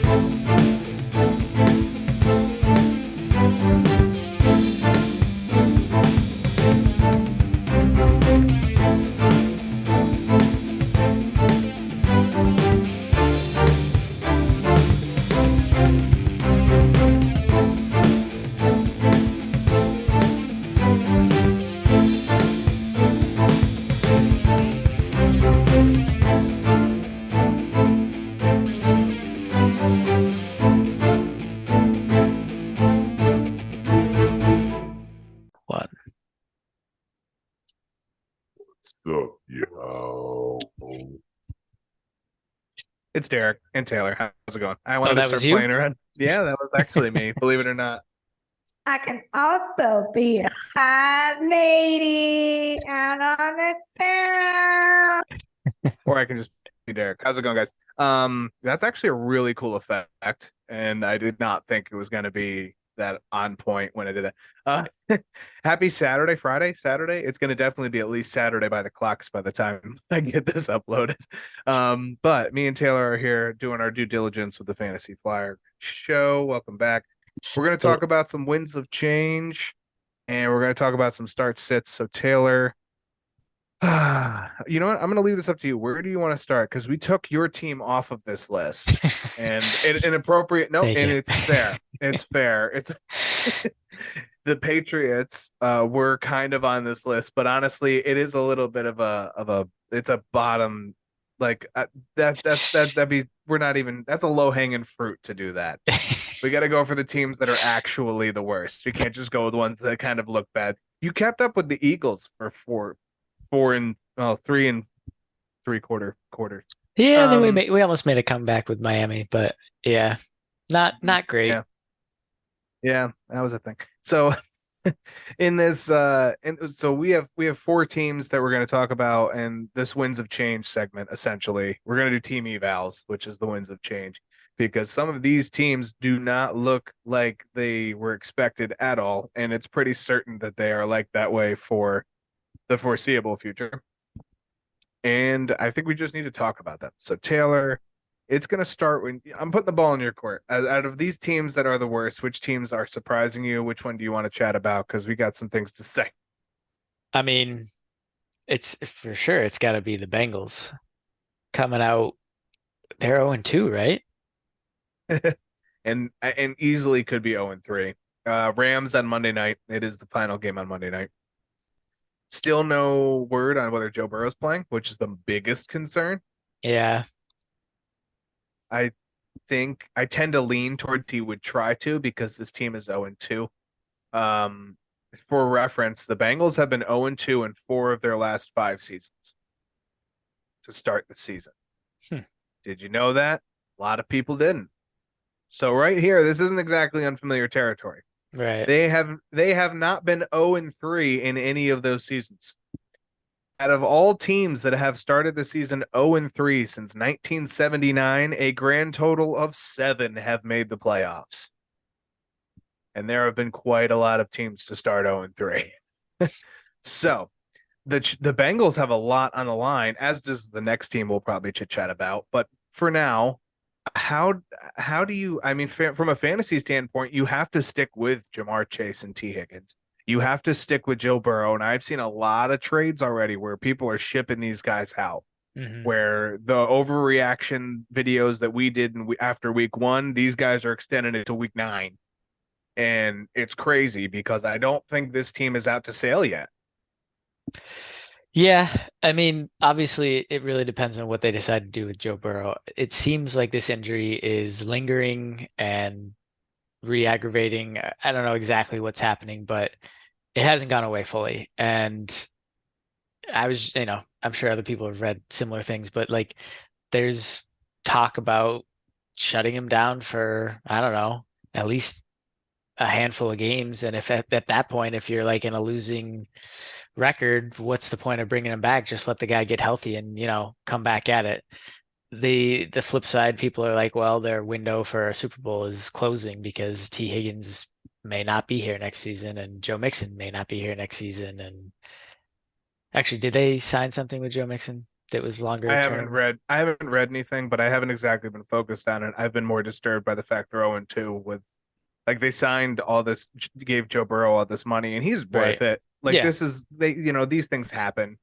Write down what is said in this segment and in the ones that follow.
One. So, yo. It's Derek and Taylor. How's it going? I Oh, wanted to that start was you? playing around. Yeah, that was actually me, believe it or not. I can also be a hot lady out on the town. Or I can just be Derek. How's it going, guys? That's actually a really cool effect, and I did not think it was going to be that on point when I did that. Happy Saturday, Friday, Saturday. It's going to definitely be at least Saturday by the clocks by the time I get this uploaded. But me and Taylor are here doing our due diligence with the Fantasy Flyer show. Welcome back. We're going to talk about some winds of change, and we're going to talk about some start sits. So Taylor, you know what? I'm going to leave this up to you. Where do you want to start? Because we took your team off of this list, and inappropriate. No, Thank and you. it's fair. It's fair. It's the Patriots were kind of on this list, but honestly, it is a little bit of a it's a bottom like that'd be we're not even that's a low hanging fruit to do that. We got to go for the teams that are actually the worst. We can't just go with ones that kind of look bad. You kept up with the Eagles for three and three quarters. Yeah, then we almost made a comeback with Miami, but yeah, not great. Yeah, that was a thing. So in this and so we have four teams that we're going to talk about and this winds of change segment. Essentially we're going to do team evals, which is the winds of change, because some of these teams do not look like they were expected at all, and it's pretty certain that they are like that way for the foreseeable future. And I think we just need to talk about them. So Taylor, it's going to start when I'm putting the ball in your court. Out of these teams that are the worst, which teams are surprising you? Which one do you want to chat about? Because we got some things to say. I mean, it's for sure it's got to be the Bengals coming out. They're 0-2, right? and easily could be 0-3. Rams on Monday night. It is the final game on Monday night. Still no word on whether Joe Burrow's playing, which is the biggest concern. Yeah. I think I tend to lean towards he would try to, because this team is 0-2. For reference, the Bengals have been 0-2 in 4 of their last 5 seasons to start the season. Did you know that? A lot of people didn't. So right here, this isn't exactly unfamiliar territory. Right. They have not been 0-3 in any of those seasons. Out of all teams that have started the season 0-3 since 1979, a grand total of 7 have made the playoffs. And there have been quite a lot of teams to start 0-3. So the Bengals have a lot on the line, as does the next team we'll probably chit-chat about. But for now, how do you, I mean, from a fantasy standpoint, you have to stick with Jamar Chase and T. Higgins. You have to stick with Joe Burrow. And I've seen a lot of trades already where people are shipping these guys out. Where the overreaction videos that we did after week 1, these guys are extending it to week 9. And it's crazy because I don't think this team is out to sail yet. Yeah, I mean, obviously, it really depends on what they decide to do with Joe Burrow. It seems like this injury is lingering and re-aggravating. I don't know exactly what's happening, but it hasn't gone away fully. And I was, I'm sure other people have read similar things, but like there's talk about shutting him down for, I don't know, at least a handful of games. And if at that point, if you're like in a losing record, what's the point of bringing him back? Just let the guy get healthy and, come back at it. The flip side, people are like, well, their window for a Super Bowl is closing because T. Higgins may not be here next season and Joe Mixon may not be here next season. And actually, did they sign something with Joe Mixon? that was I longer haven't term? read anything, but I haven't exactly been focused on it. I've been more disturbed by the fact they're 0-2 with like they signed all this, gave Joe Burrow all this money, and he's Right. worth it. Like Yeah. this is these things happen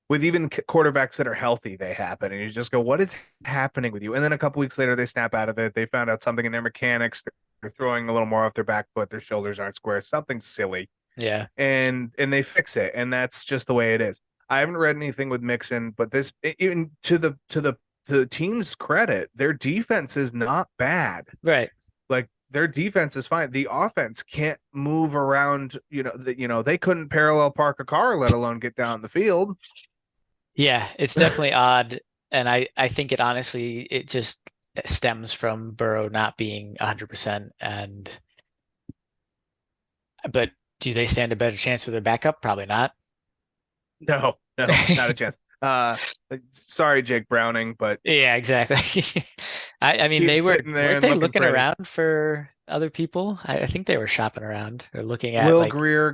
with even quarterbacks that are healthy. They happen, and you just go, "What is happening with you?" And then a couple weeks later, they snap out of it. They found out something in their mechanics. They're throwing a little more off their back foot. Their shoulders aren't square. Something silly, Yeah. and they fix it, and that's just the way it is. I haven't read anything with Mixon, but this even to the team's credit, their defense is not bad. Right. Like their defense is fine. The offense can't move around. They couldn't parallel park a car, let alone get down the field. Yeah, it's definitely odd. And I think it just stems from Burrow not being 100%. But do they stand a better chance with their backup? Probably not. No, not a chance. Sorry, Jake Browning, but Yeah, exactly. I mean, keep sitting there weren't and they looking looking pretty. around for other people? I think they were shopping around or looking at Will like, Greer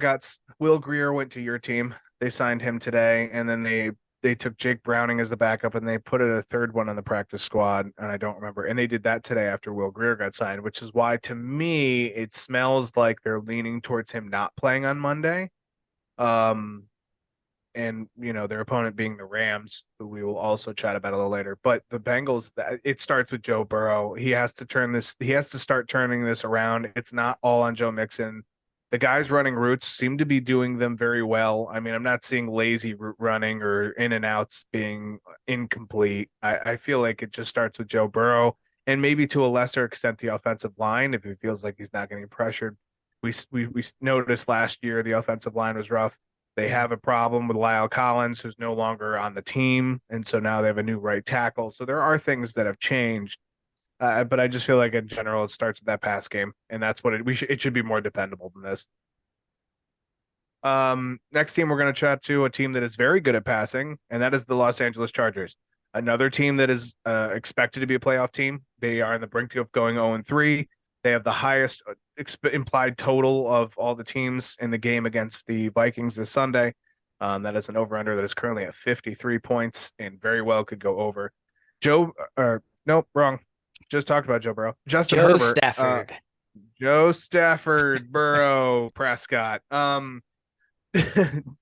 Will Greer went to your team. They signed him today, and then they took Jake Browning as the backup, and they put a third one on the practice squad, and I don't remember. And they did that today after Will Greer got signed, which is why to me it smells like they're leaning towards him not playing on Monday. Um, and their opponent being the Rams, who we will also chat about a little later. But the Bengals, it starts with Joe Burrow. He has to start turning this around. It's not all on Joe Mixon. The guys running routes seem to be doing them very well. I mean, I'm not seeing lazy route running or in and outs being incomplete. I feel like it just starts with Joe Burrow and maybe to a lesser extent the offensive line if he feels like he's not getting pressured. We noticed last year the offensive line was rough. They have a problem with Lyle Collins, who's no longer on the team, and so now they have a new right tackle. So there are things that have changed, but I just feel like in general it starts with that pass game, and that's what it should be more dependable than this. Next team we're going to chat to a team that is very good at passing, and that is the Los Angeles Chargers. Another team that is expected to be a playoff team. They are on the brink of going 0-3. They have the highest implied total of all the teams in the game against the Vikings this Sunday. That is an over-under that is currently at 53 points and very well could go over. Nope, wrong. Just talked about Joe Burrow. Justin Joe Herbert. Stafford. Joe Stafford, Burrow, Prescott.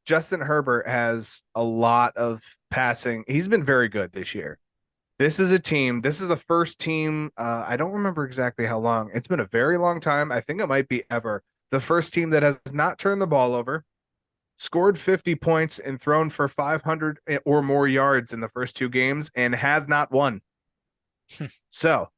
Justin Herbert has a lot of passing. He's been very good this year. This is the first team. I don't remember exactly how long. It's been a very long time. I think it might be ever. The first team that has not turned the ball over, scored 50 points, and thrown for 500 or more yards in the first two games, and has not won. So,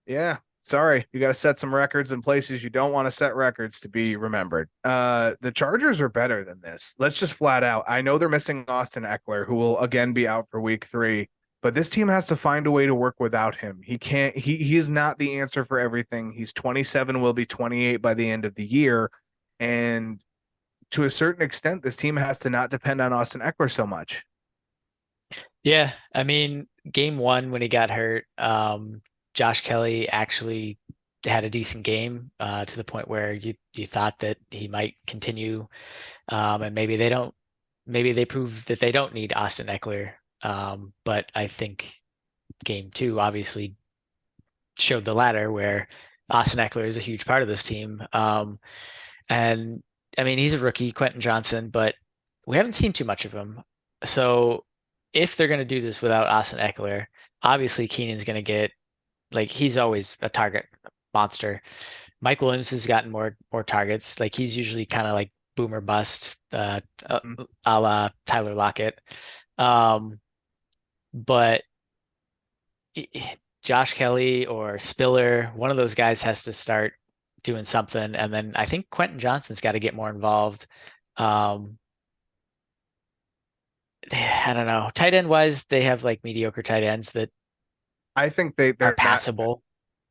yeah, sorry. You got to set some records in places you don't want to set records to be remembered. The Chargers are better than this. Let's just flat out. I know they're missing Austin Eckler, who will again be out for week 3. But this team has to find a way to work without him. He is not the answer for everything. He's 27, will be 28 by the end of the year. And to a certain extent, this team has to not depend on Austin Eckler so much. Yeah, I mean, game 1 when he got hurt, Josh Kelly actually had a decent game to the point where you thought that he might continue, and maybe they prove that they don't need Austin Eckler. But I think game 2 obviously showed the latter, where Austin Eckler is a huge part of this team. And I mean, he's a rookie, Quentin Johnson, but we haven't seen too much of him. So if they're going to do this without Austin Eckler, obviously Keenan's going to get, like, he's always a target monster. Mike Williams has gotten more targets. Like, he's usually kind of like boomer bust, a la Tyler Lockett. But Josh Kelly or Spiller, one of those guys has to start doing something. And then I think Quentin Johnson's got to get more involved. I don't know. Tight end wise, they have like mediocre tight ends that I think are they're not. passable.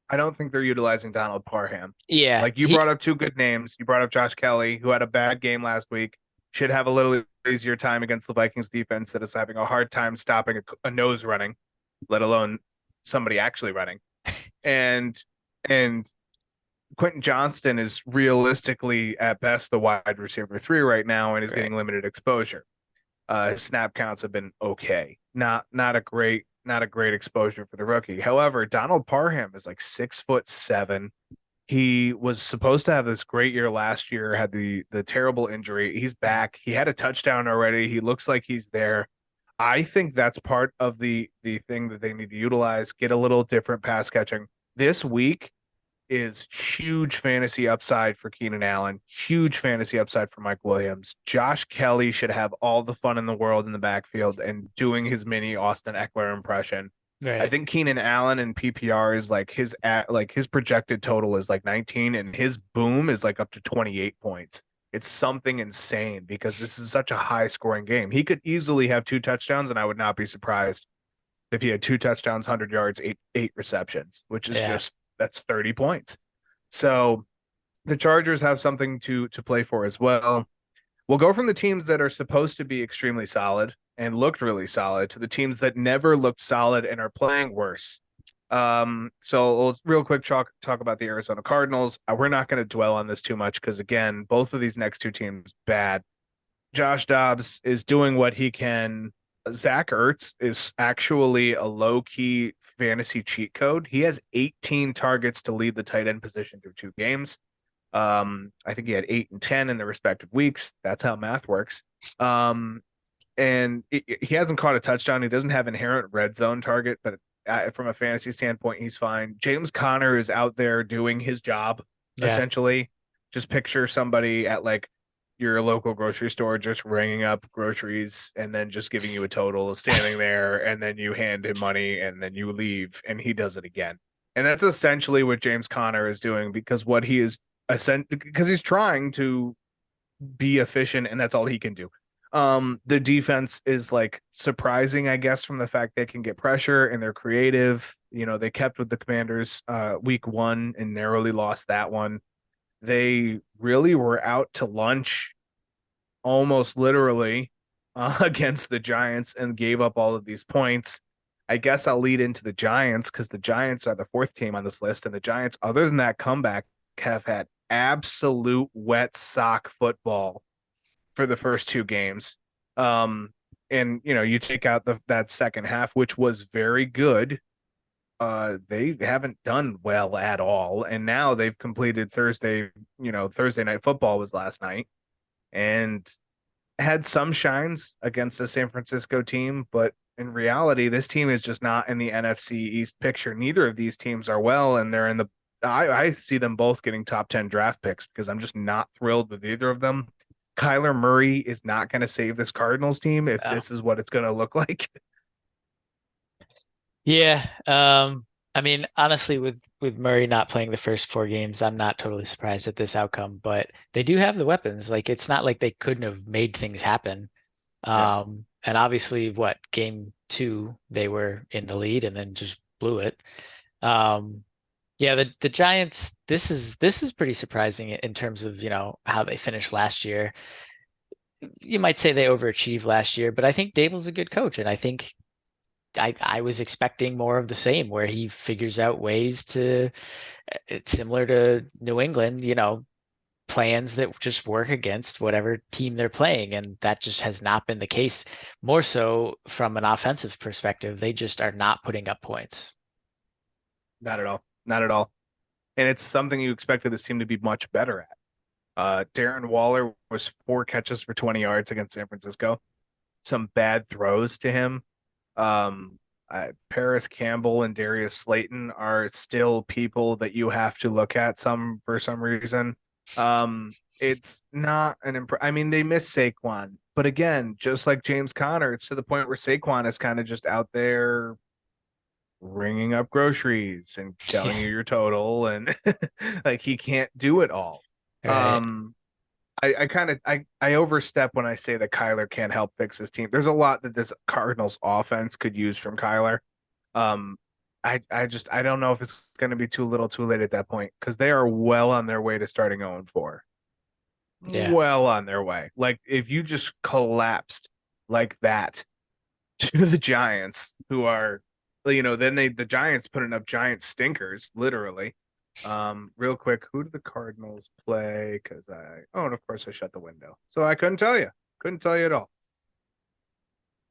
I don't think they're utilizing Donald Parham. Yeah, Like you brought up two good names. You brought up Josh Kelly, who had a bad game last week, should have a little easier time against the Vikings defense that is having a hard time stopping a nose running, let alone somebody actually running. And Quentin Johnston is realistically at best the wide receiver 3 right now and is getting limited exposure. His snap counts have been okay. Not a great exposure for the rookie. However, Donald Parham is like 6'7". He was supposed to have this great year last year, had the terrible injury. He's back. He had a touchdown already. He looks like he's there. I think that's part of the thing that they need to utilize, get a little different pass catching. This week is huge fantasy upside for Keenan Allen, huge fantasy upside for Mike Williams. Josh Kelly should have all the fun in the world in the backfield and doing his mini Austin Eckler impression. I Right. think Keenan Allen in PPR is like his projected total is like 19 and his boom is like up to 28 points. It's something insane because this is such a high scoring game. He could easily have 2 touchdowns and I would not be surprised if he had 2 touchdowns, 100 yards, eight receptions, which is Yeah. just that's 30 points. So the Chargers have something to play for as well. We'll go from the teams that are supposed to be extremely solid and looked really solid to the teams that never looked solid and are playing worse. So we'll real quick talk about the Arizona Cardinals. We're not going to dwell on this too much because again, both of these next two teams bad. Josh Dobbs is doing what he can. Zach Ertz is actually a low-key fantasy cheat code. He has 18 targets to lead the tight end position through 2 games. I think he had 8 and 10 in the respective weeks. That's how math works. And he hasn't caught a touchdown. He doesn't have inherent red zone target, but from a fantasy standpoint, he's fine. James Conner is out there doing his job, Yeah. essentially. Just picture somebody at like your local grocery store just ringing up groceries and then just giving you a total, standing there, and then you hand him money and then you leave and he does it again. And that's essentially what James Conner is doing because what he is because he's trying to be efficient and that's all he can do. The defense is like surprising, I guess, from the fact they can get pressure and they're creative. You know, they kept with the Commanders week 1 and narrowly lost that one. They really were out to lunch almost literally against the Giants and gave up all of these points. I guess I'll lead into the Giants because the Giants are the 4th team on this list. And the Giants, other than that comeback, have had absolute wet sock football for the first 2 games. And, you know, you take out that second half, which was very good. They haven't done well at all. And now they've completed Thursday night football was last night and had some shines against the San Francisco team. But in reality, this team is just not in the NFC East picture. Neither of these teams are well. And they're in I see them both getting top 10 draft picks because I'm just not thrilled with either of them. Kyler Murray is not going to save this Cardinals team if this is what it's going to look like. Yeah. I mean, honestly, with Murray not playing the first 4 games, I'm not totally surprised at this outcome, but they do have the weapons. Like it's not like they couldn't have made things happen. And obviously game 2, they were in the lead and then just blew it. Yeah, the Giants, this is pretty surprising in terms of, you know, how they finished last year. You might say they overachieved last year, but I think Dable's a good coach, and I think I was expecting more of the same, where he figures out ways to, it's similar to New England, you know, plans that just work against whatever team they're playing. And that just has not been the case. More so from an offensive perspective, they just are not putting up points. Not at all. Not at all. And it's something you expected this team to be much better at. Darren Waller was 4 catches for 20 yards against San Francisco. Some bad throws to him. Paris Campbell and Darius Slayton are still people that you have to look at for some reason. It's not I mean, they miss Saquon, but again, just like James Conner, it's to the point where Saquon is kind of just out there ringing up groceries and telling you your total and like he can't do it all. Right. I overstep when I say that Kyler can't help fix his team. There's a lot that this Cardinals offense could use from Kyler. I don't know if it's going to be too little too late at that point because they are well on their way to starting 0-4. Yeah. Well on their way. Like if you just collapsed like that to the Giants, who are, you know, then the Giants putting up giant stinkers, literally. Real quick, who do the Cardinals play? And of course I shut the window. So I couldn't tell you. Couldn't tell you at all.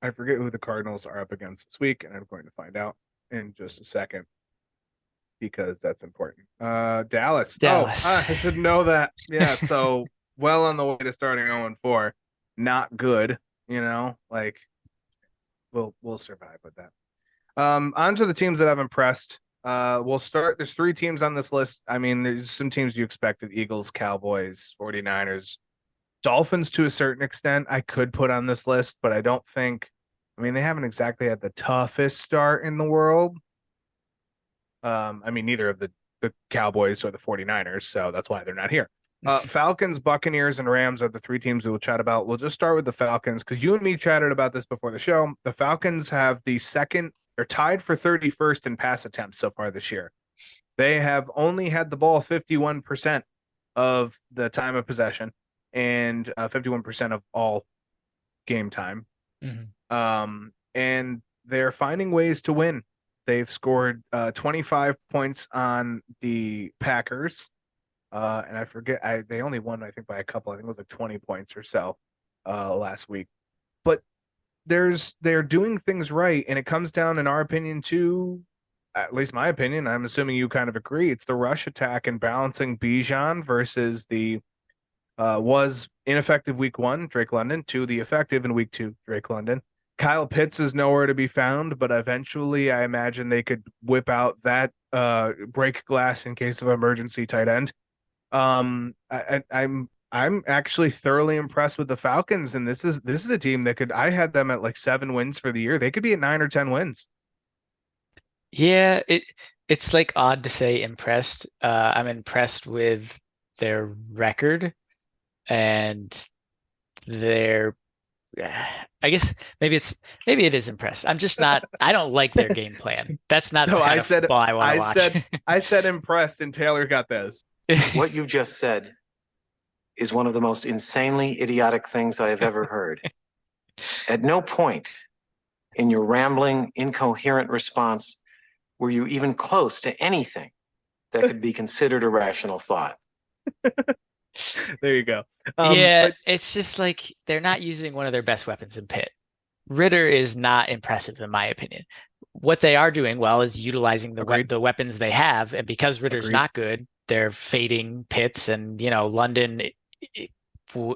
I forget who the Cardinals are up against this week, and I'm going to find out in just a second because that's important. Dallas. Dallas. Oh, I should know that. Yeah, so well on the way to starting 0-4. Not good, like we'll survive with that. On to the teams that have impressed. We'll start. There's 3 teams on this list. I mean, there's some teams you expected: Eagles, Cowboys, 49ers, Dolphins to a certain extent. I could put on this list, but I don't think. I mean, they haven't exactly had the toughest start in the world. I mean, neither of the Cowboys or the 49ers, so that's why they're not here. Falcons, Buccaneers, and Rams are the 3 teams we will chat about. We'll just start with the Falcons because you and me chatted about this before the show. The Falcons have the second, or tied for 31st in pass attempts so far this year. They have only had the ball 51% of the time of possession and 51% of all game time. And they're finding ways to win. They've scored 25 points on the Packers. And I forget, they only won, I think, by a couple. I think it was like 20 points or so last week. But they're doing things right, and it comes down, in our opinion, to, at least my opinion, I'm assuming you kind of agree, it's the rush attack and balancing Bijan versus the was ineffective week 1, Drake London, to the effective in week 2, Drake London. Kyle Pitts is nowhere to be found, but eventually I imagine they could whip out that break glass in case of emergency tight end. I'm actually thoroughly impressed with the Falcons, and this is a team that I had them at like 7 wins for the year. They could be at 9 or 10 wins. Yeah, it's like odd to say impressed. I'm impressed with their record and their, I guess maybe it is impressed. I'm just not. I don't like their game plan. That's not So the kind of football I want to watch. I said impressed, and Taylor got this. What you just said is one of the most insanely idiotic things I have ever heard. At no point in your rambling, incoherent response were you even close to anything that could be considered a rational thought. There you go. It's just like they're not using one of their best weapons in Pitt. Ritter is not impressive, in my opinion. What they are doing well is utilizing the weapons they have, and because Ritter's not good, they're fading Pitts, and London.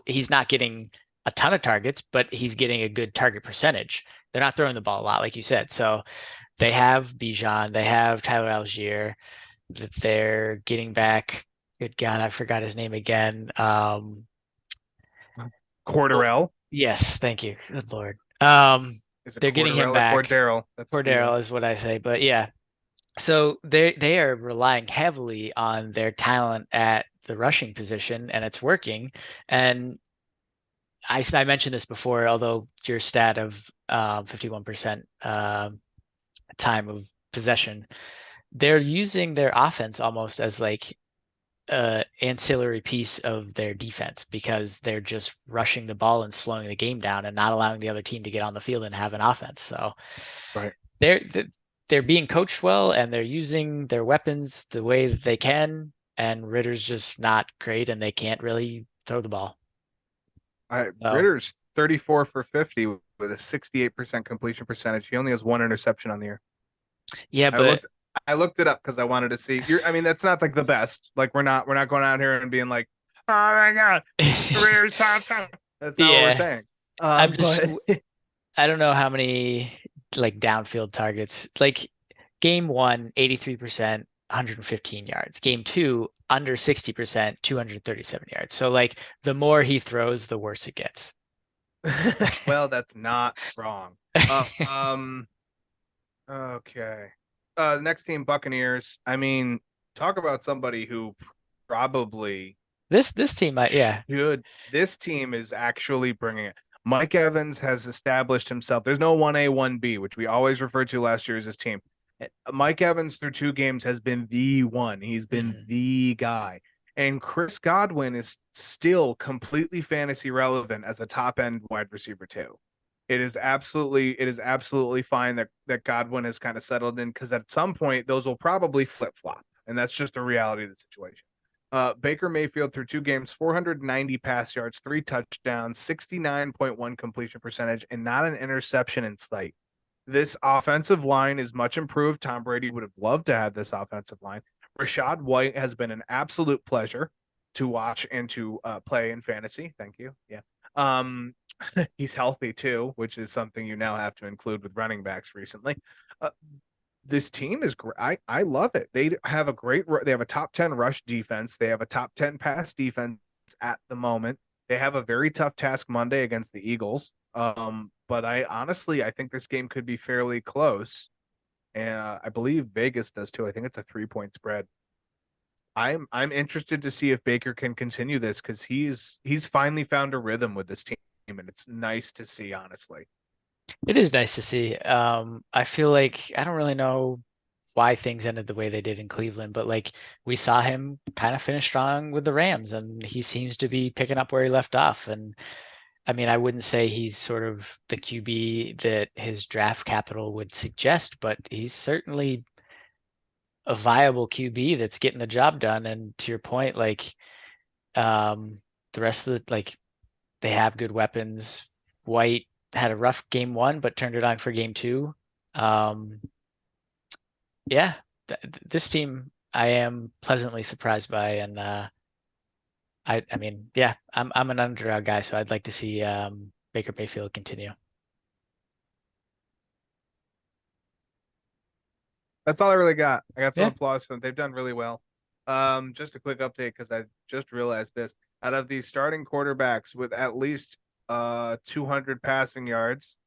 He's not getting a ton of targets, but he's getting a good target percentage. They're not throwing the ball a lot, like you said. So they have Bijan, they have Tyler Algier, that they're getting back. Good God, I forgot his name again. Cordarrelle. Yes, thank you. Good Lord. They're getting him back. Cordero. Cordero is what I say, but yeah. So they are relying heavily on their talent at the rushing position, and it's working. And I mentioned this before, although your stat of 51% time of possession, they're using their offense almost as like ancillary piece of their defense, because they're just rushing the ball and slowing the game down and not allowing the other team to get on the field and have an offense. So they're being coached well, and they're using their weapons the way that they can, and Ritter's just not great, and they can't really throw the ball. Ritter's 34 for 50 with a 68% completion percentage. He only has 1 interception on the year. Yeah, but I looked it up because I wanted to see. I mean, that's not like the best. Like we're not going out here and being like, oh my God, Ritter's top. That's not what we're saying. I don't know how many like downfield targets. Like game 1, 83%, 115 yards. Game 2, under 60%, 237 yards. So like the more he throws, the worse it gets. Well, that's not wrong. Okay. Next team, Buccaneers. I mean, talk about somebody who probably this team, This team is actually bringing it. Mike Evans has established himself. There's no 1A, 1B, which we always referred to last year as his team. Mike Evans through 2 games has been the one. He's been the guy. And Chris Godwin is still completely fantasy relevant as a top end wide receiver too. It is absolutely fine that Godwin has kind of settled in, because at some point those will probably flip flop, and that's just the reality of the situation. Baker Mayfield through 2 games, 490 pass yards, 3 touchdowns, 69.1 completion percentage, and not an interception in sight. This offensive line is much improved. Tom Brady would have loved to have this offensive line. Rashad White has been an absolute pleasure to watch and to play in fantasy. Thank you. Yeah. He's healthy too, which is something you now have to include with running backs recently. This team is great. I love it. They have a top 10 rush defense. They have a top 10 pass defense at the moment. They have a very tough task Monday against the Eagles. But I think this game could be fairly close. And I believe Vegas does too. I think it's a 3-point spread. I'm interested to see if Baker can continue this because he's finally found a rhythm with this team, and it's nice to see, honestly. It is nice to see. I feel like I don't really know why things ended the way they did in Cleveland, but like we saw him kind of finish strong with the Rams, and he seems to be picking up where he left off. And I mean, I wouldn't say he's sort of the QB that his draft capital would suggest, but he's certainly a viable QB that's getting the job done. And to your point, like the rest of the like they have good weapons. White had a rough game one, but turned it on for game two. Yeah, this team I am pleasantly surprised by, and I mean, yeah, I'm an underdog guy, so I'd like to see Baker Mayfield continue. That's all I really got. I got some Yeah. applause for them. They've done really well. Just a quick update because I just realized this. Out of the starting quarterbacks with at least 200 passing yards,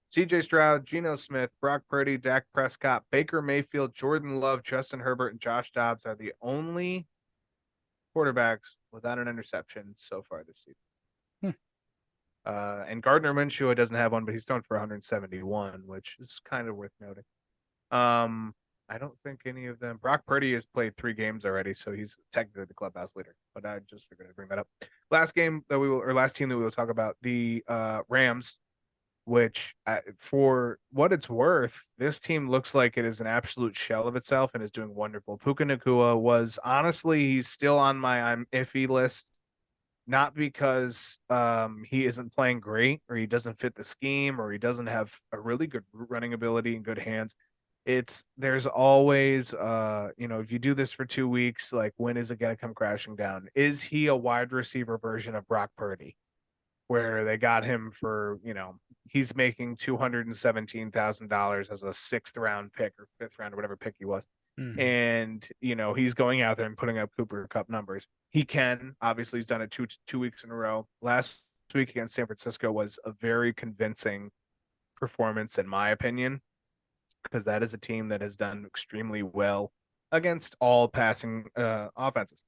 CJ Stroud, Geno Smith, Brock Purdy, Dak Prescott, Baker Mayfield, Jordan Love, Justin Herbert, and Josh Dobbs are the only quarterbacks without an interception so far this season. And Gardner Minshew doesn't have one, but he's thrown for 171, which is kind of worth noting. I don't think any of them. Brock Purdy has played 3 games already, so he's technically the clubhouse leader. But I just figured I'd bring that up. Last team that we will talk about, the Rams, which for what it's worth, this team looks like it is an absolute shell of itself and is doing wonderful. Puka Nacua was honestly, he's still on my I'm iffy list, not because he isn't playing great or he doesn't fit the scheme or he doesn't have a really good running ability and good hands. There's always if you do this for 2 weeks, like when is it going to come crashing down? Is he a wide receiver version of Brock Purdy, where they got him for he's making $217,000 as a 6th round pick or 5th round or whatever pick he was, and he's going out there and putting up Cooper Cup numbers. He can, obviously he's done it two weeks in a row. Last week against San Francisco was a very convincing performance in my opinion, because that is a team that has done extremely well against all passing offenses.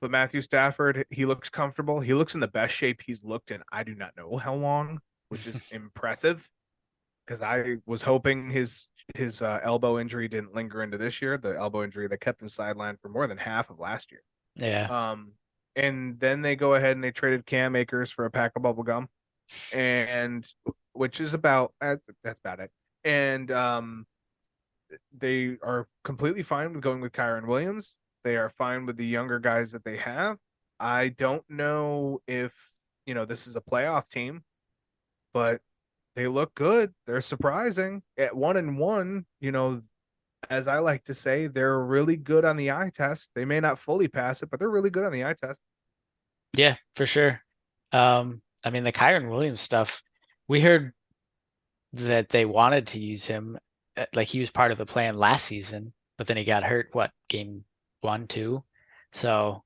But Matthew Stafford, he looks comfortable. He looks in the best shape he's looked in I do not know how long, which is impressive, because I was hoping his elbow injury didn't linger into this year, the elbow injury that kept him sidelined for more than half of last year. Yeah. And then they go ahead and they traded Cam Akers for a pack of bubble gum, and which is about that's about it. And they are completely fine with going with Kyron Williams. They are fine with the younger guys that they have. I don't know if this is a playoff team, but they look good. They're surprising at 1-1. As I like to say, they're really good on the eye test. They may not fully pass it, but they're really good on the eye test. Yeah, for sure. I mean, the Kyron Williams stuff, we heard that they wanted to use him, like he was part of the plan last season, but then he got hurt, game 1, 2? So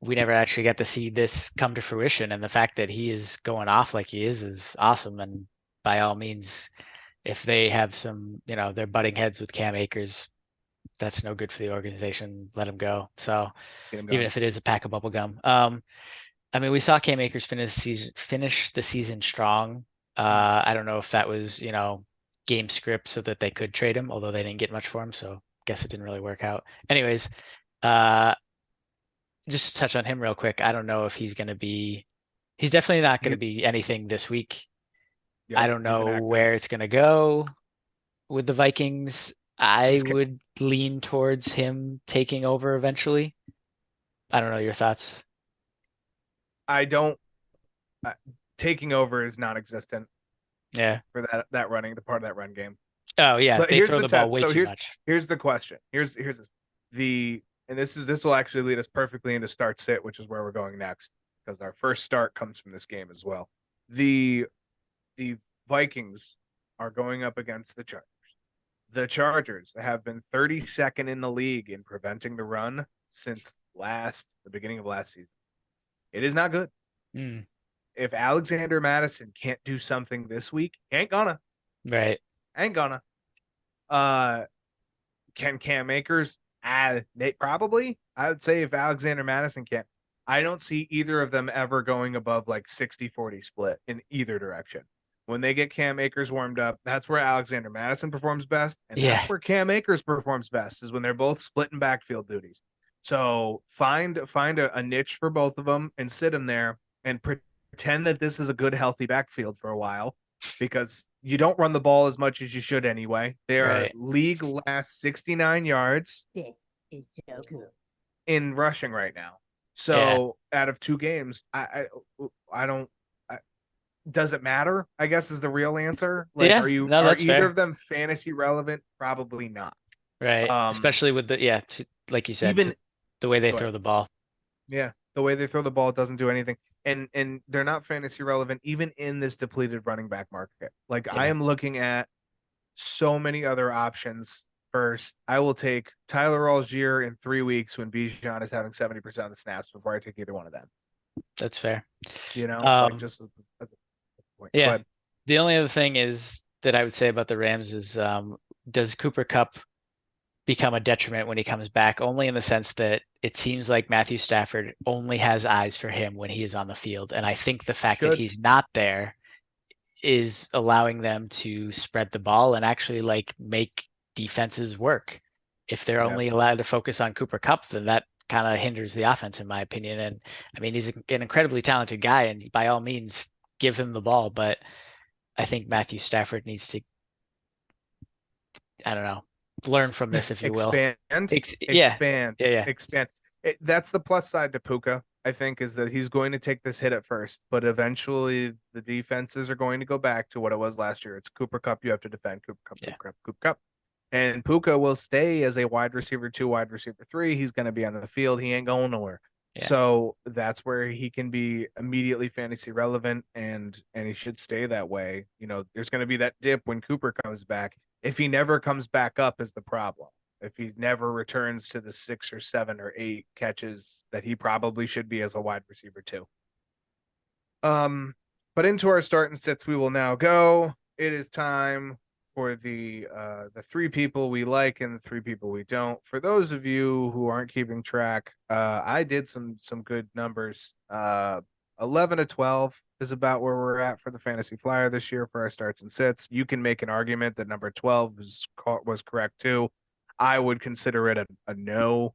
we never actually got to see this come to fruition. And the fact that he is going off like he is awesome. And by all means, if they have some, they're butting heads with Cam Akers, that's no good for the organization. Let him go. So even if it is a pack of bubble gum. I mean, we saw Cam Akers finish the season strong. I don't know if that was, game script so that they could trade him, although they didn't get much for him. So guess it didn't really work out. Anyways, just to touch on him real quick. I don't know if he's definitely not going to be anything this week. I don't know where it's going to go with the Vikings. I It's- would lean towards him taking over eventually. I don't know your thoughts. I don't. Taking over is non-existent Yeah. for that running, the part of that run game. Oh yeah, But they here's throw the the ball test. way So too much. here's the question. Here's this. And this will actually lead us perfectly into start sit, which is where we're going next, because our first start comes from this game as well. The Vikings are going up against the Chargers. The Chargers have been 32nd in the league in preventing the run since the beginning of last season. It is not good. Mm, If Alexander Madison can't do something this week, he ain't gonna. right. Ain't gonna. Can Cam Akers? They probably. I would say if Alexander Madison can't, I don't see either of them ever going above like 60-40 split in either direction. When they get Cam Akers warmed up, that's where Alexander Madison performs best, and Yeah. that's where Cam Akers performs best is when they're both splitting backfield duties. So find a niche for both of them and sit them there and pretend that this is a good healthy backfield for a while, because you don't run the ball as much as you should anyway. They are Right. league last 69 yards This is so cool. in rushing right now. So out of 2 games, I don't. Does it matter? I guess is the real answer. Like, Yeah, are no, that's either fair. of them fantasy relevant? Probably not. Right. Especially with like you said, even the way they Go throw ahead. the ball. Yeah, the way they throw the ball doesn't do anything, and they're not fantasy relevant even in this depleted running back market. Like I Yeah. am looking at so many other options. First, I will take Tyler Algier in 3 weeks when Bijan is having 70% of the snaps before I take either one of them. That's fair. Like just as a point. Yeah. But The only other thing is that I would say about the Rams is does Cooper Kupp become a detriment when he comes back? Only in the sense that it seems like Matthew Stafford only has eyes for him when he is on the field. And I think the fact that Should. he's not there is allowing them to spread the ball and actually like make defenses work. If they're Yep. only allowed to focus on Cooper Kupp, then that kind of hinders the offense, in my opinion. And I mean, he's an incredibly talented guy, and by all means, give him the ball. But I think Matthew Stafford needs to, I don't know, learn from this, if you will. expand, Yeah, expand, yeah. expand. That's the plus side to Puka, I think, is that he's going to take this hit at first, but eventually the defenses are going to go back to what it was last year. It's Cooper Kupp you have to defend. Cooper Kupp, Yeah. Cooper Kupp, Cooper Kupp. And Puka will stay as a wide receiver 2, wide receiver 3. He's going to be on the field. He ain't going nowhere. Yeah. So that's where he can be immediately fantasy relevant, and he should stay that way. There's going to be that dip when Cooper comes back. If he never comes back up is the problem. If he never returns to the 6 or 7 or 8 catches that he probably should be as a wide receiver 2. But into our start and sits we will now go. It is time for the 3 people we like and the 3 people we don't. For those of you who aren't keeping track, I did some good numbers. 11 to 12 is about where we're at for the fantasy flyer this year for our starts and sits. You can make an argument that number 12 was correct too. I would consider it a no.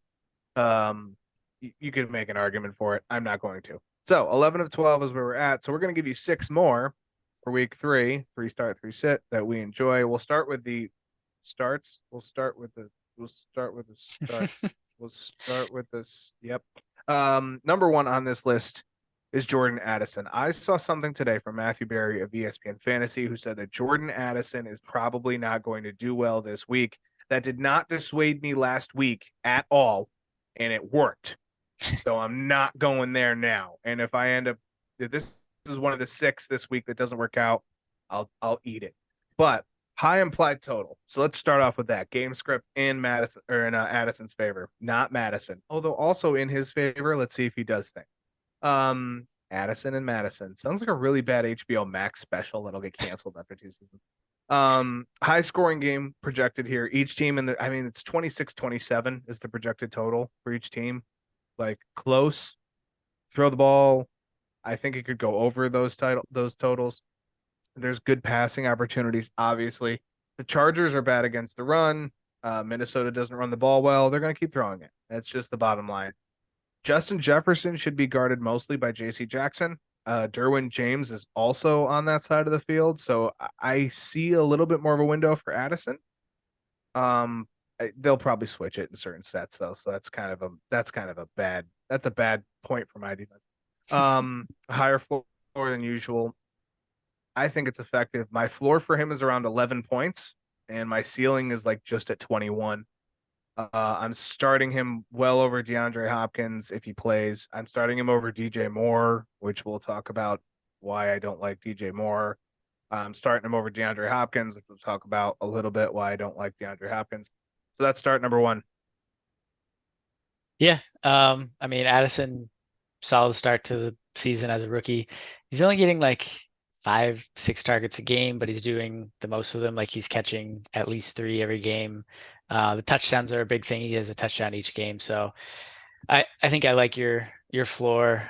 You could make an argument for it. I'm not going to. So 11 of 12 is where we're at. So we're going to give you 6 more for week 3 start, 3 sit that we enjoy. We'll start with the starts. We'll start with the starts. We'll start with this. Yep. Number 1 on this list is Jordan Addison. I saw something today from Matthew Berry of ESPN Fantasy who said that Jordan Addison is probably not going to do well this week. That did not dissuade me last week at all, and it worked. So I'm not going there now. And if this is one of the 6 this week that doesn't work out, I'll eat it. But high implied total. So let's start off with that game script in Madison or in Addison's favor, not Madison. Although also in his favor. Let's see if he does things. Addison and Madison sounds like a really bad HBO Max special that'll get canceled after 2 seasons. High scoring game projected here. Each team it's 26-27 is the projected total for each team. Like close, throw the ball. I think it could go over those totals. There's good passing opportunities. Obviously, the Chargers are bad against the run. Minnesota doesn't run the ball well. They're going to keep throwing it. That's just the bottom line. Justin Jefferson should be guarded mostly by J.C. Jackson. Derwin James is also on that side of the field. So I see a little bit more of a window for Addison. They'll probably switch it in certain sets though, so that's kind of a bad point for my defense. Higher floor than usual. I think it's effective. My floor for him is around 11 points, and my ceiling is like just at 21. I'm starting him well over DeAndre Hopkins if he plays. I'm starting him over DJ Moore, which we'll talk about why I don't like DJ Moore. I'm starting him over DeAndre Hopkins, which we'll talk about a little bit why I don't like DeAndre Hopkins. So that's start number one. Yeah. I mean, Addison, solid start to the season as a rookie. He's only getting like 5, 6 targets a game, but he's doing the most of them. Like he's catching at least 3 every game. The touchdowns are a big thing. He has a touchdown each game. So I think I like your floor,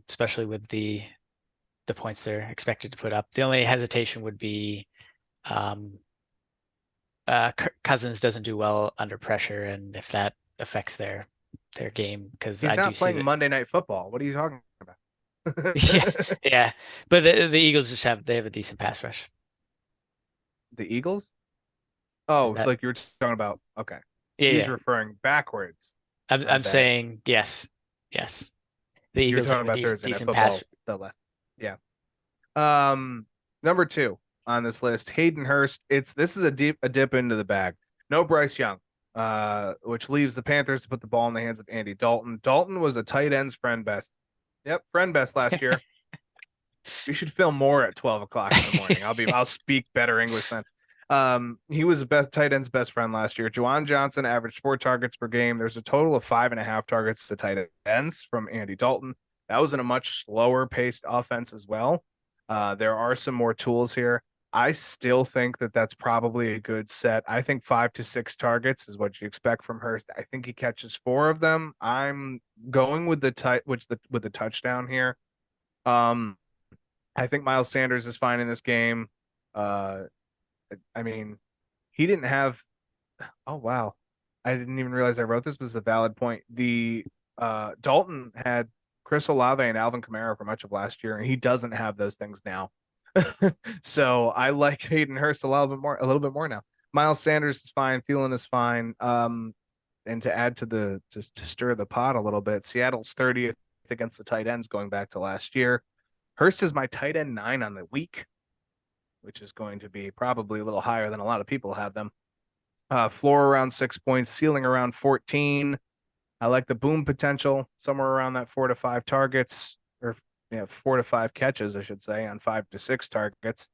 especially with the points they're expected to put up. The only hesitation would be um, Cousins doesn't do well under pressure, and if that affects their game, because He's I do not see playing that. Monday Night Football. What are you talking about? Yeah, yeah. But the Eagles just have a decent pass rush. The Eagles? Is Oh, that like you were talking about. Okay. yeah, He's yeah. referring backwards. My I'm bad. saying yes, yes. The You're Eagles talking have a about Thursday Night decent pass. Football, the left. Yeah. Number 2 on this list, Hayden Hurst. This is a dip into the bag. No Bryce Young, which leaves the Panthers to put the ball in the hands of Andy Dalton. Dalton was a tight end's friend best. Yep, friend best last year. We should film more at 12 o'clock in the morning. I'll speak better English then. He was the best tight end's best friend last year. Juwan Johnson averaged 4 targets per game. There's a total of 5.5 targets to tight ends from Andy Dalton. That was in a much slower paced offense as well. There are some more tools here. I still think that that's probably a good set. I think 5 to 6 targets is what you expect from Hurst. I think he catches 4 of them. I'm going with with the touchdown here. Um, I think Miles Sanders is fine in this game. Uh, I mean, he didn't have. Oh wow, I didn't even realize I wrote this. But this is a valid point. The Dalton had Chris Olave and Alvin Kamara for much of last year, and he doesn't have those things now. So I like Hayden Hurst a little bit more now. Miles Sanders is fine. Thielen is fine. And to add to stir the pot a little bit, Seattle's 30th against the tight ends going back to last year. Hurst is my tight end 9 on the week, which is going to be probably a little higher than a lot of people have them. Floor around 6 points, ceiling around 14. I like the boom potential somewhere around that 4 to 5 targets, or 4 to 5 catches, I should say, on 5 to 6 targets,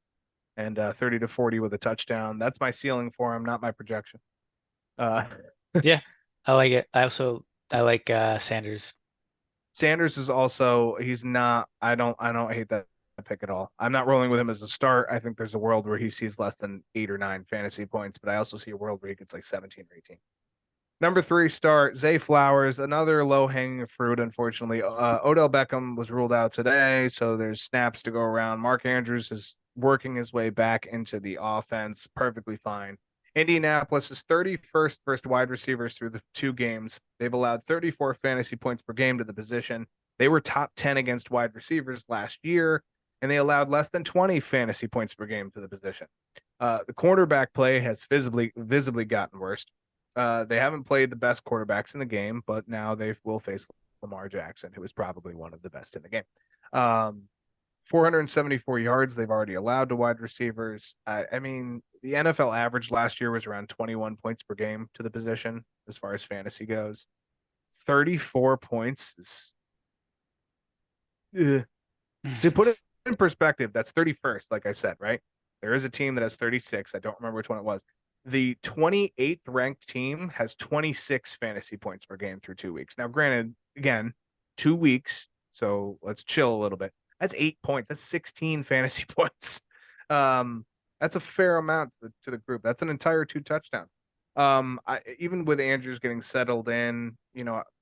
and 30 to 40 with a touchdown. That's my ceiling for him, not my projection. Yeah, I like it. I like Sanders. Sanders is also he's not. I don't hate that pick at all. I'm not rolling with him as a start. I think there's a world where he sees less than 8 or 9 fantasy points, but I also see a world where he gets like 17 or 18. Number 3 start, Zay Flowers, another low hanging fruit. Unfortunately, Odell Beckham was ruled out today, so there's snaps to go around. Mark Andrews is working his way back into the offense, perfectly fine. Indianapolis is 31st versus wide receivers through the 2 games. They've allowed 34 fantasy points per game to the position. They were top 10 against wide receivers last year, and they allowed less than 20 fantasy points per game to the position. The quarterback play has visibly gotten worse. They haven't played the best quarterbacks in the game, but now they will face Lamar Jackson, who is probably one of the best in the game. 474 yards they've already allowed to wide receivers. I mean, the NFL average last year was around 21 points per game to the position as far as fantasy goes. 34 points is to put it in perspective, that's 31st, like I said, right? There is a team that has 36. I don't remember which one it was. The 28th ranked team has 26 fantasy points per game through 2 weeks. Now, granted, again, 2 weeks, so let's chill a little bit. That's 8 points. That's 16 fantasy points. That's a fair amount to the group. That's an entire 2 touchdowns. Even with Andrews getting settled in,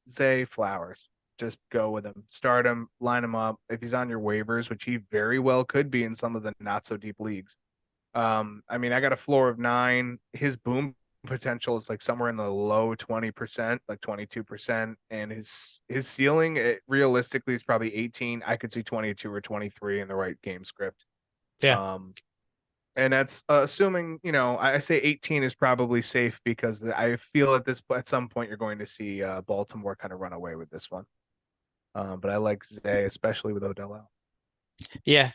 Zay Flowers, just go with him. Start him, line him up. If he's on your waivers, which he very well could be in some of the not so deep leagues. I mean, I got a floor of 9. His boom potential is like somewhere in the low 20%, like 22%, and his ceiling realistically is probably 18. I could see 22 or 23 in the right game script. Yeah. And that's assuming, I say 18 is probably safe because I feel at some point you're going to see Baltimore kind of run away with this one. But I like Zay, especially with Odell out. Yeah.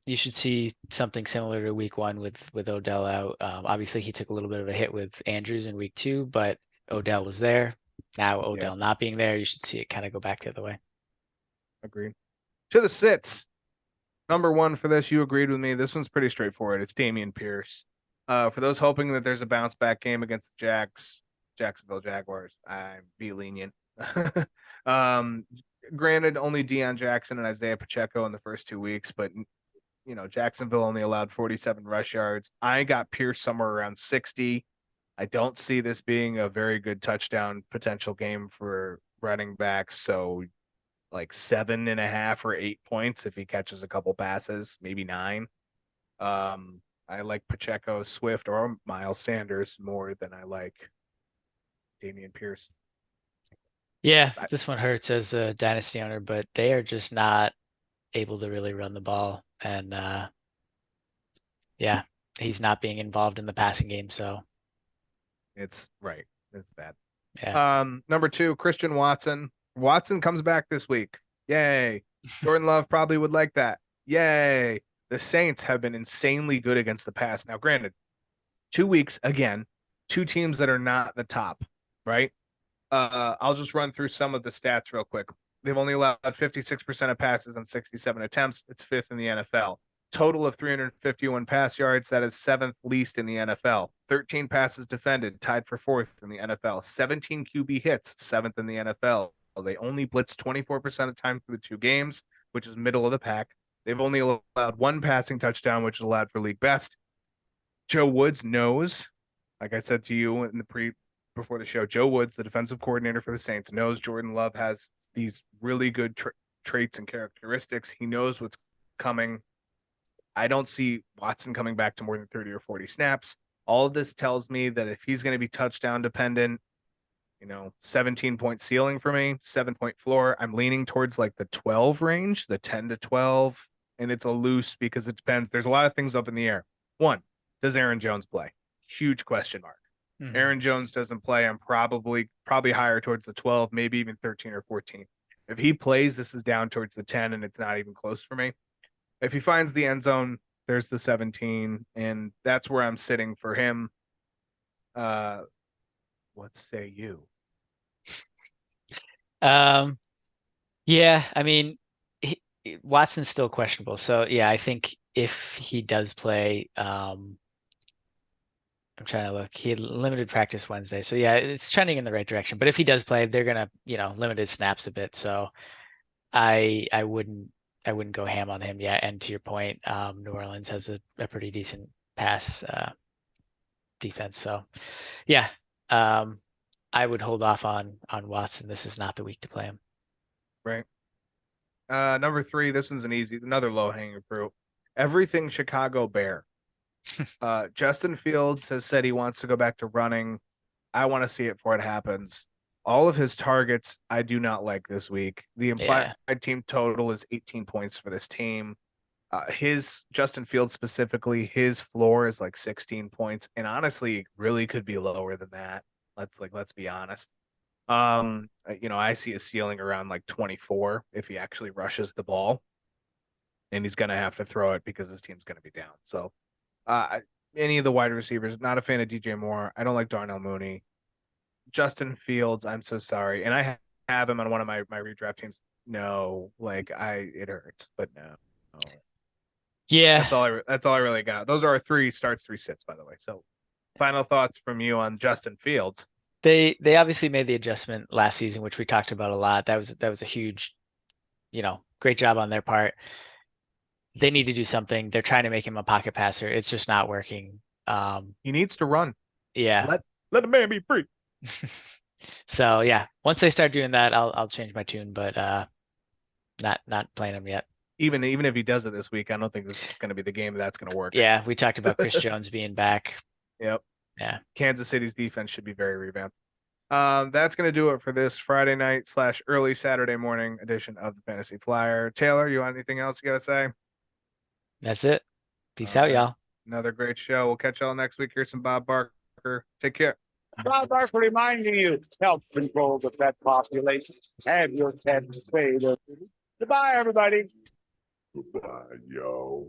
You should see something similar to week 1 with Odell out. Obviously he took a little bit of a hit with Andrews in week 2, but Odell was there. Now Odell not being there, you should see it kind of go back the other way. Agreed. To the sits. Number 1 for this, you agreed with me. This one's pretty straightforward. It's Dameon Pierce. For those hoping that there's a bounce back game against the Jacksonville Jaguars, I'd be lenient. Granted, only Deion Jackson and Isaiah Pacheco in the first 2 weeks, but Jacksonville only allowed 47 rush yards. I got Pierce somewhere around 60. I don't see this being a very good touchdown potential game for running backs. So like 7.5 or 8 points if he catches a couple passes, maybe 9. I like Pacheco, Swift, or Miles Sanders more than I like Dameon Pierce. Yeah, this one hurts as a dynasty owner, but they are just not able to really run the ball. And yeah, he's not being involved in the passing game, so It's right. It's bad. yeah. Number 2, Christian Watson. Watson comes back this week. Yay. Jordan Love probably would like that. Yay. The Saints have been insanely good against the pass. Now, granted, 2 weeks, again, 2 teams that are not the top, right? I'll just run through some of the stats real quick. They've only allowed 56% of passes on 67 attempts. It's 5th in the NFL. Total of 351 pass yards. That is 7th least in the NFL. 13 passes defended, tied for 4th in the NFL. 17 QB hits, 7th in the NFL. They only blitzed 24% of the time through the 2 games, which is middle of the pack. They've only allowed 1 passing touchdown, which is allowed for league best. Joe Woods knows, like I said to you in the before the show, Joe Woods, the defensive coordinator for the Saints, knows Jordan Love has these really good traits and characteristics. He knows what's coming. I don't see Watson coming back to more than 30 or 40 snaps. All of this tells me that if he's going to be touchdown dependent, 17-point ceiling for me, 7-point floor. I'm leaning towards like the 12 range, the 10 to 12. And it's a loose because it depends. There's a lot of things up in the air. 1, does Aaron Jones play? Huge question mark. Mhm. Aaron Jones doesn't play. I'm probably higher towards the 12, maybe even 13 or 14. If he plays, this is down towards the 10, and it's not even close for me. If he finds the end zone, there's the 17, and that's where I'm sitting for him. What say you? Yeah, I mean, Watson's still questionable. So yeah, I think if he does play, I'm trying to look. He had limited practice Wednesday. So yeah, it's trending in the right direction. But if he does play, they're gonna, limit his snaps a bit. So I wouldn't go ham on him yet. And to your point, New Orleans has a pretty decent pass defense. So yeah, I would hold off on Watson. This is not the week to play him. Right. Number 3, this one's another low-hanging fruit. Everything Chicago Bear. Justin Fields has said he wants to go back to running. I want to see it before it happens. All of his targets, I do not like this week. The implied team total is 18 points for this team. His Justin Fields specifically, his floor is like 16 points, and honestly, really could be lower than that. Let's be honest. I see a ceiling around like 24 if he actually rushes the ball, and he's gonna have to throw it because his team's gonna be down. So, any of the wide receivers, not a fan of DJ Moore. I don't like Darnell Mooney. Justin Fields, I'm so sorry, and I have him on one of my redraft teams. No, it hurts, but no. Yeah, That's all I really got. Those are our 3 starts, 3 sits, by the way. So, final thoughts from you on Justin Fields. They obviously made the adjustment last season, which we talked about a lot. That was a huge, great job on their part. They need to do something. They're trying to make him a pocket passer. It's just not working. He needs to run. Yeah. Let the man be free. So yeah, once they start doing that, I'll change my tune, but not playing him yet. Even if he does it this week, I don't think this is going to be the game that's going to work. Yeah, we talked about Chris Jones being back. Yep. Yeah. Kansas City's defense should be very revamped. That's going to do it for this Friday night / early Saturday morning edition of the Fantasy Flyer. Taylor, you want anything else you got to say? That's it. Peace All out, right. y'all. Another great show. We'll catch y'all next week. Here's some Bob Barker. Take care. Bob Barker reminding you, help control the pet population. Have your pet spayed. Goodbye, everybody. Goodbye, yo.